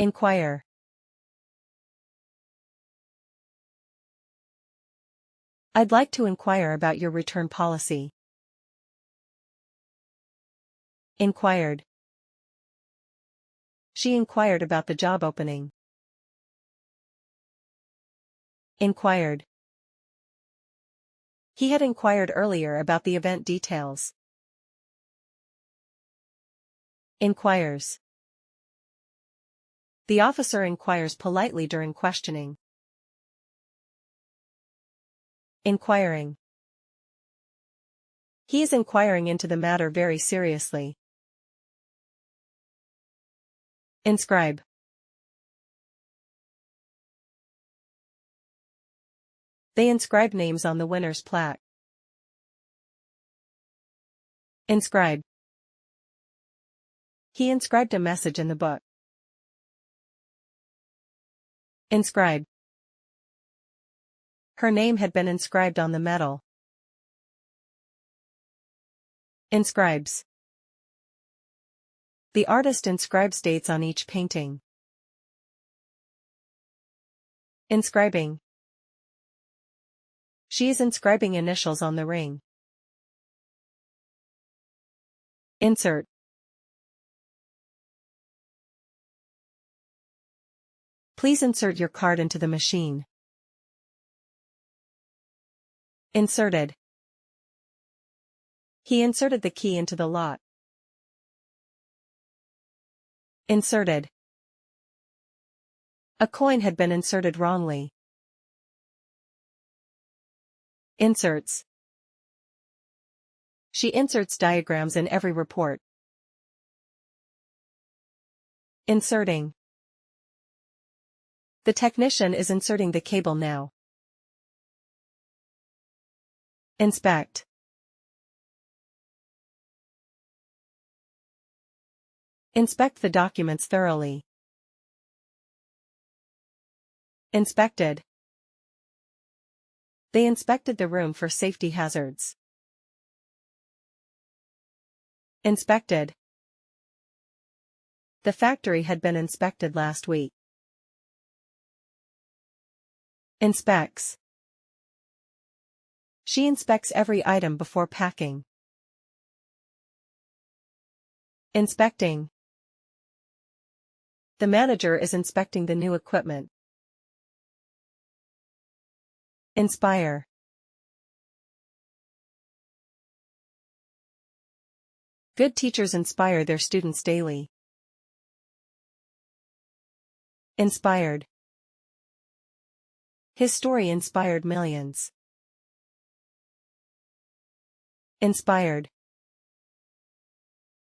Inquire. I'd like to inquire about your return policy. Inquired. She inquired about the job opening. Inquired. He had inquired earlier about the event details. Inquires. The officer inquires politely during questioning. Inquiring. He is inquiring into the matter very seriously. Inscribe. They inscribe names on the winner's plaque. Inscribe. He inscribed a message in the book. Inscribe. Her name had been inscribed on the medal. Inscribes. The artist inscribes dates on each painting. Inscribing. She is inscribing initials on the ring. Insert. Please insert your card into the machine. Inserted. He inserted the key into the lock. Inserted. A coin had been inserted wrongly. Inserts. She inserts diagrams in every report. Inserting. The technician is inserting the cable now. Inspect. Inspect the documents thoroughly. Inspected. They inspected the room for safety hazards. Inspected. The factory had been inspected last week. Inspects. She inspects every item before packing. Inspecting. The manager is inspecting the new equipment. Inspire. Good teachers inspire their students daily. Inspired. His story inspired millions. Inspired.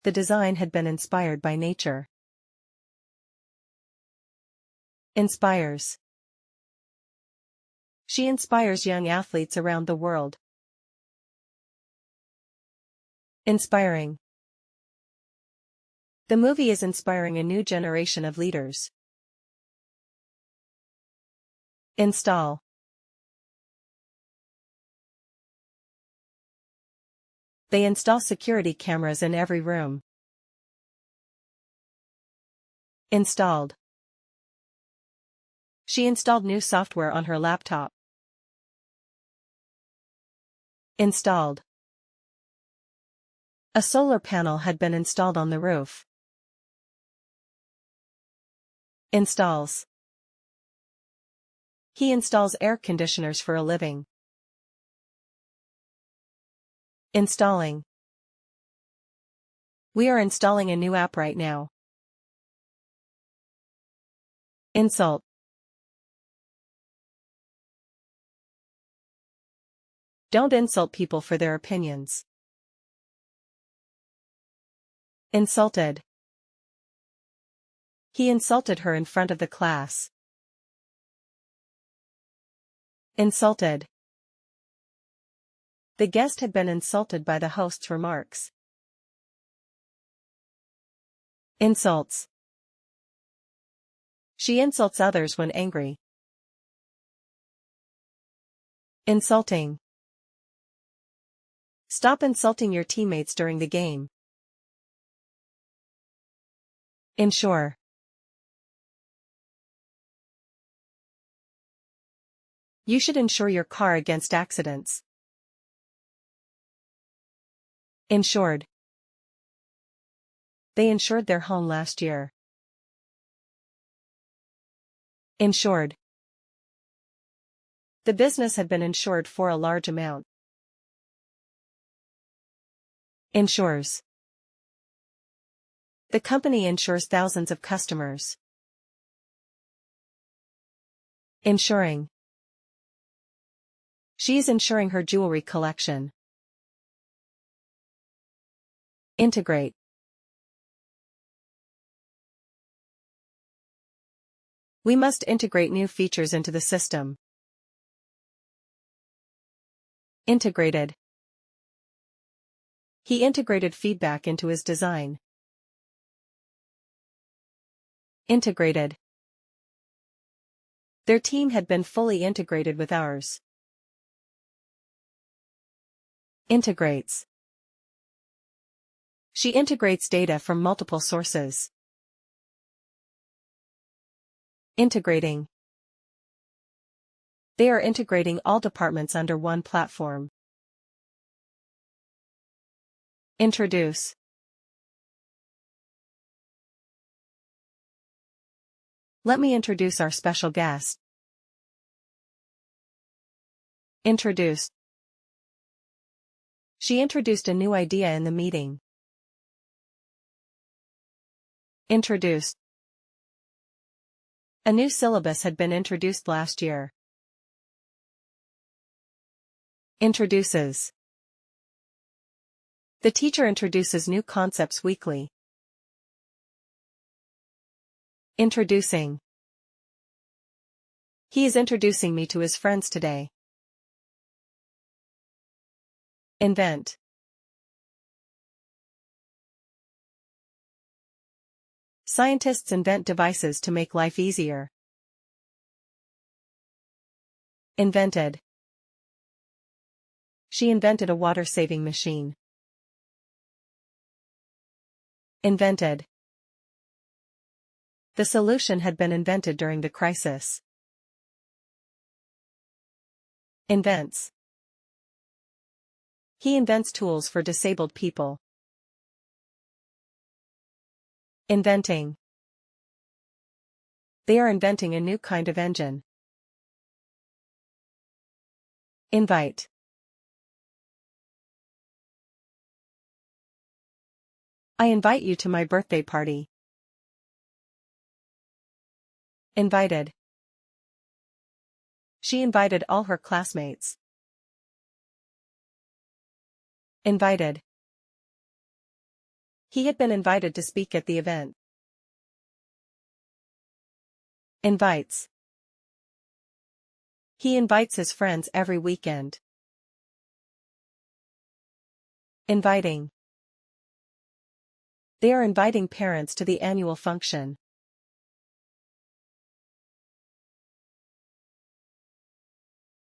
The design had been inspired by nature. Inspires. She inspires young athletes around the world. Inspiring. The movie is inspiring a new generation of leaders. Install. They install security cameras in every room. Installed. She installed new software on her laptop. Installed. A solar panel had been installed on the roof. Installs. He installs air conditioners for a living. Installing. We are installing a new app right now. Insult. Don't insult people for their opinions. Insulted. He insulted her in front of the class. Insulted. The guest had been insulted by the host's remarks. Insults. She insults others when angry. Insulting. Stop insulting your teammates during the game. Ensure. You should insure your car against accidents. Insured. They insured their home last year. Insured. The business had been insured for a large amount. Insures. The company insures thousands of customers. Insuring. She is insuring her jewelry collection. Integrate. We must integrate new features into the system. Integrated. He integrated feedback into his design. Integrated. Their team had been fully integrated with ours. Integrates. She integrates data from multiple sources. Integrating. They are integrating all departments under one platform. Introduce. Let me introduce our special guest. Introduced. She introduced a new idea in the meeting. Introduced. A new syllabus had been introduced last year. Introduces. The teacher introduces new concepts weekly. Introducing. He is introducing me to his friends today. Invent. Scientists invent devices to make life easier. Invented. She invented a water-saving machine. Invented. The solution had been invented during the crisis. Invents. He invents tools for disabled people. Inventing. They are inventing a new kind of engine. Invite. I invite you to my birthday party. Invited. She invited all her classmates. Invited. He had been invited to speak at the event. Invites. He invites his friends every weekend. Inviting. They are inviting parents to the annual function.